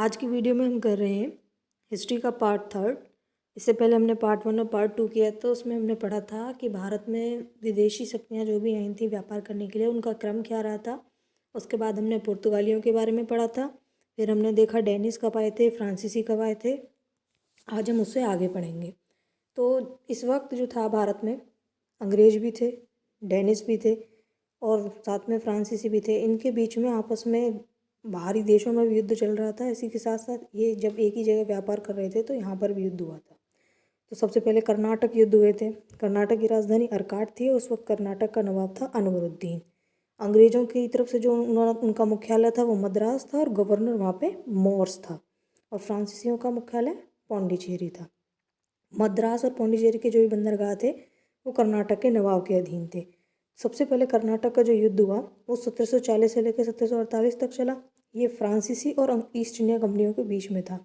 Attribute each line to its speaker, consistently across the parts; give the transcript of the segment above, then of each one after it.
Speaker 1: आज की वीडियो में हम कर रहे हैं हिस्ट्री का पार्ट थर्ड। इससे पहले हमने पार्ट वन और पार्ट टू किया, तो उसमें हमने पढ़ा था कि भारत में विदेशी शक्तियाँ जो भी आई थी व्यापार करने के लिए, उनका क्रम क्या रहा था। उसके बाद हमने पुर्तगालियों के बारे में पढ़ा था। फिर हमने देखा डेनिस कब आए थे, फ्रांसीसी कब आए थे। आज हम उससे आगे पढ़ेंगे। तो इस वक्त जो था भारत में अंग्रेज भी थे, डेनिस भी थे और साथ में फ्रांसीसी भी थे। इनके बीच में आपस में बाहरी देशों में भी युद्ध चल रहा था। इसी के साथ साथ ये जब एक ही जगह व्यापार कर रहे थे तो यहाँ पर भी युद्ध हुआ था। तो सबसे पहले कर्नाटक युद्ध हुए थे। कर्नाटक की राजधानी अर्काट थी। उस वक्त कर्नाटक का नवाब था अनवरुद्दीन। अंग्रेजों की तरफ से जो उनका मुख्यालय था वो मद्रास था और गवर्नर वहाँ पे मोर्स था। और फ्रांसीसियों का मुख्यालय पौंडीचेरी था। मद्रास और पौंडीचेरी के जो भी बंदरगाह थे वो कर्नाटक के नवाब के अधीन थे। सबसे पहले कर्नाटक का जो युद्ध हुआ वो 1740 से लेकर 1748 तक चला। ये फ्रांसीसी और ईस्ट इंडिया कंपनियों के बीच में था।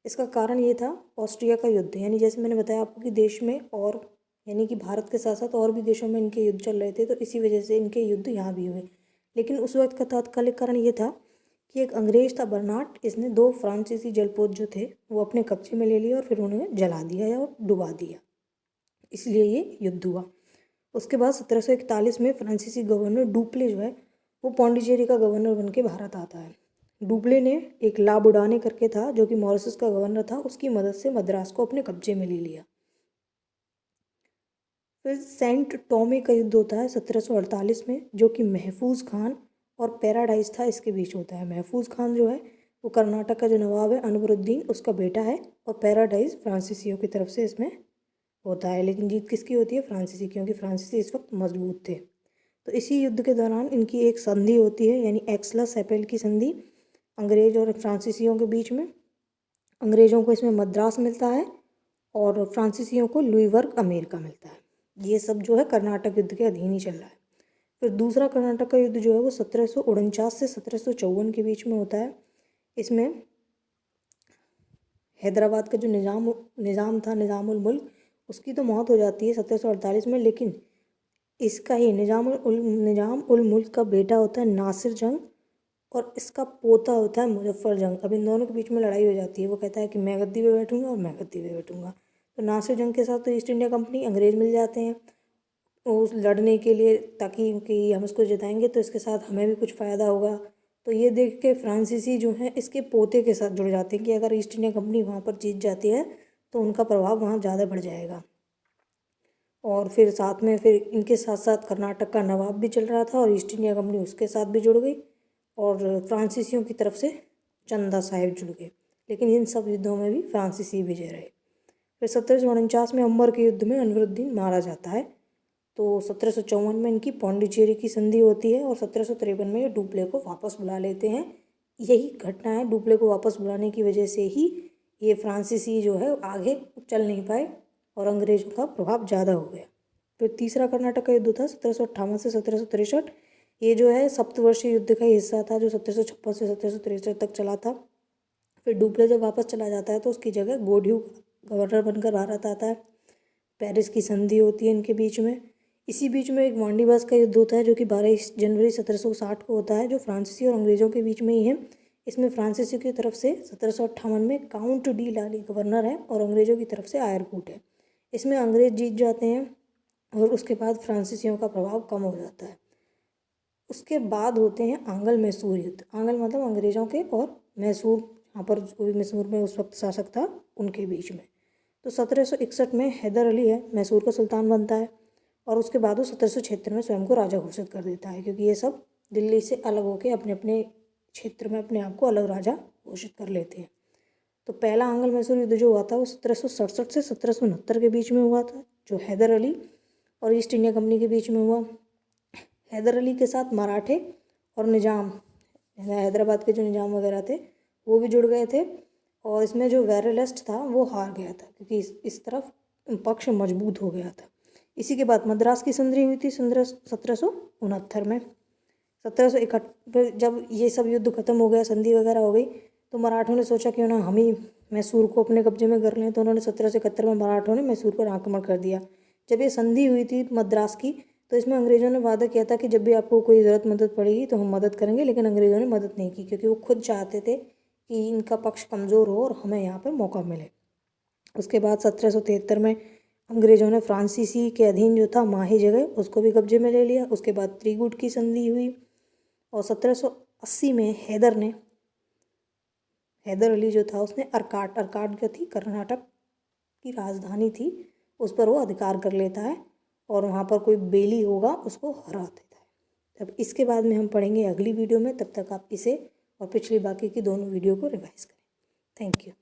Speaker 1: इसका कारण ये था ऑस्ट्रिया का युद्ध, यानी जैसे मैंने बताया आपको कि देश में और यानी कि भारत के साथ साथ और भी देशों में इनके युद्ध चल रहे थे, तो इसी वजह से इनके युद्ध यहाँ भी हुए। लेकिन उस वक्त का तात्कालिक कारण ये था कि एक अंग्रेज था बर्नार्ड, इसने दो फ्रांसीसी जलपोत जो थे वो अपने कब्जे में ले लिए और फिर उन्हें जला दिया और डुबा दिया, इसलिए ये युद्ध हुआ। उसके बाद 1741 में फ्रांसीसी गवर्नर डुप्ले जो है वो पौंडीचेरी का गवर्नर बन के भारत आता है। डुप्ले ने एक ला बुडाने करके था जो कि मॉरिशस का गवर्नर था, उसकी मदद से मद्रास को अपने कब्जे में ले लिया। फिर सेंट टोमे का युद्ध होता है 1748 में, जो कि महफूज खान और पैराडाइज था इसके बीच होता है। महफूज खान जो है वो कर्नाटक का जो नवाब है अनवरुद्दीन उसका बेटा है, और पैराडाइज फ्रांसीसियों की तरफ से इसमें होता है। लेकिन जीत किसकी होती है? फ्रांसीसी, क्योंकि फ्रांसीसी इस वक्त मजबूत थे। तो इसी युद्ध के दौरान इनकी एक संधि होती है, यानी एक्सला सेपेल की संधि अंग्रेज और फ्रांसीसियों के बीच में। अंग्रेज़ों को इसमें मद्रास मिलता है और फ्रांसीसियों को लुईवर्ग अमेरिका मिलता है। ये सब जो है कर्नाटक युद्ध के अधीन ही चल रहा है। फिर दूसरा कर्नाटक का युद्ध जो है वो 1749 से 1754 के बीच में होता है। इसमें हैदराबाद का जो निज़ाम था, निज़ामुल मुल्क, उसकी तो मौत हो जाती है 1748 में। लेकिन इसका ही निज़ाम उल मुल्क का बेटा होता है नासिर जंग और इसका पोता होता है मुजफ्फर जंग। अब इन दोनों के बीच में लड़ाई हो जाती है। वो कहता है कि मैं गद्दी पे बैठूंगा और मैं गद्दी पे बैठूंगा। तो नासिर जंग के साथ तो ईस्ट इंडिया कंपनी अंग्रेज मिल जाते हैं उस लड़ने के लिए, ताकि कि हम इसको जिताएंगे तो इसके साथ हमें भी कुछ फ़ायदा होगा। तो ये देख के फ्रांसीसी जो हैं इसके पोते के साथ जुड़ जाते हैं कि अगर ईस्ट इंडिया कंपनी वहाँ पर जीत जाती है तो उनका प्रभाव वहाँ ज़्यादा बढ़ जाएगा। और फिर साथ में फिर इनके साथ साथ कर्नाटक का नवाब भी चल रहा था और ईस्ट इंडिया कंपनी उसके साथ भी जुड़ गई और फ्रांसीसियों की तरफ से चंदा साहिब जुड़ गए। लेकिन इन सब युद्धों में भी फ्रांसीसी विजय रहे। फिर 1749 में अंबर के युद्ध में अनवरुद्दीन मारा जाता है। तो 1754 में इनकी पौंडीचेरी की संधि होती है और 1753 में ये डुप्ले को वापस बुला लेते हैं। यही घटना है, डुप्ले को वापस बुलाने की वजह से ही ये फ्रांसीसी जो है आगे चल नहीं पाए और अंग्रेज़ों का प्रभाव ज़्यादा हो गया। फिर तीसरा कर्नाटक का युद्ध था 1758 से 1763। ये जो है सप्तवर्षीय युद्ध का हिस्सा था जो 1756 से 1763 तक चला था। फिर डुप्ले जब वापस चला जाता है तो उसकी जगह गोड्यू गवर्नर बनकर भारत आता है। पेरिस की संधि होती है इनके बीच में। इसी बीच में एक वांडीबास का युद्ध होता है जो कि 12 जनवरी 1760 को होता है, जो फ्रांसीसी और अंग्रेज़ों के बीच में ही है। इसमें फ्रांसीसी की तरफ से 1758 में काउंट डी लाली गवर्नर है और अंग्रेज़ों की तरफ से आयरकूट है। इसमें अंग्रेज जीत जाते हैं और उसके बाद फ्रांसीसियों का प्रभाव कम हो जाता है। उसके बाद होते हैं आंग्ल मैसूर युद्ध। आंग्ल मतलब अंग्रेज़ों के और मैसूर, यहाँ पर जो भी मैसूर में उस वक्त शासक था उनके बीच में। तो 1761 में हैदर अली है मैसूर का सुल्तान बनता है और उसके बाद वो 1776 में स्वयं को राजा घोषित कर देता है, क्योंकि ये सब दिल्ली से अलग होकर अपने अपने क्षेत्र में अपने आप को अलग राजा घोषित कर लेते हैं। तो पहला आंग्ल मैसूर युद्ध जो हुआ था वो 1767 से 1769 के बीच में हुआ था, जो हैदर अली और ईस्ट इंडिया कंपनी के बीच में हुआ। हैदर अली के साथ मराठे और निज़ाम, हैदराबाद के जो निज़ाम वगैरह थे वो भी जुड़ गए थे और इसमें जो वेरेलिस्ट था वो हार गया था, क्योंकि इस तरफ पक्ष मजबूत हो गया था। इसी के बाद मद्रास की संधि हुई थी 1769 में। 1761 जब ये सब युद्ध खत्म हो गया, संधि वगैरह हो गई, तो मराठों ने सोचा क्यों ना हम ही मैसूर को अपने कब्जे में कर लें। तो उन्होंने 1771 में मराठों ने मैसूर पर आक्रमण कर दिया। जब ये संधि हुई थी मद्रास की, तो इसमें अंग्रेज़ों ने वादा किया था कि जब भी आपको कोई ज़रूरत मदद पड़ेगी तो हम मदद करेंगे, लेकिन अंग्रेज़ों ने मदद नहीं की, क्योंकि वो खुद चाहते थे कि इनका पक्ष कमज़ोर हो और हमें यहाँ पर मौका मिले। उसके बाद 1773 में अंग्रेज़ों ने फ्रांसीसी के अधीन जो था माही जगह उसको भी कब्जे में ले लिया। उसके बाद त्रिगुट की संधि हुई और 1780 में हैदर अली जो था उसने अर्काट जो थी कर्नाटक की राजधानी थी, उस पर वो अधिकार कर लेता है और वहाँ पर कोई बेली होगा उसको हरा देता है। अब इसके बाद में हम पढ़ेंगे अगली वीडियो में। तब तक आप इसे और पिछली बाकी की दोनों वीडियो को रिवाइज करें। Thank you.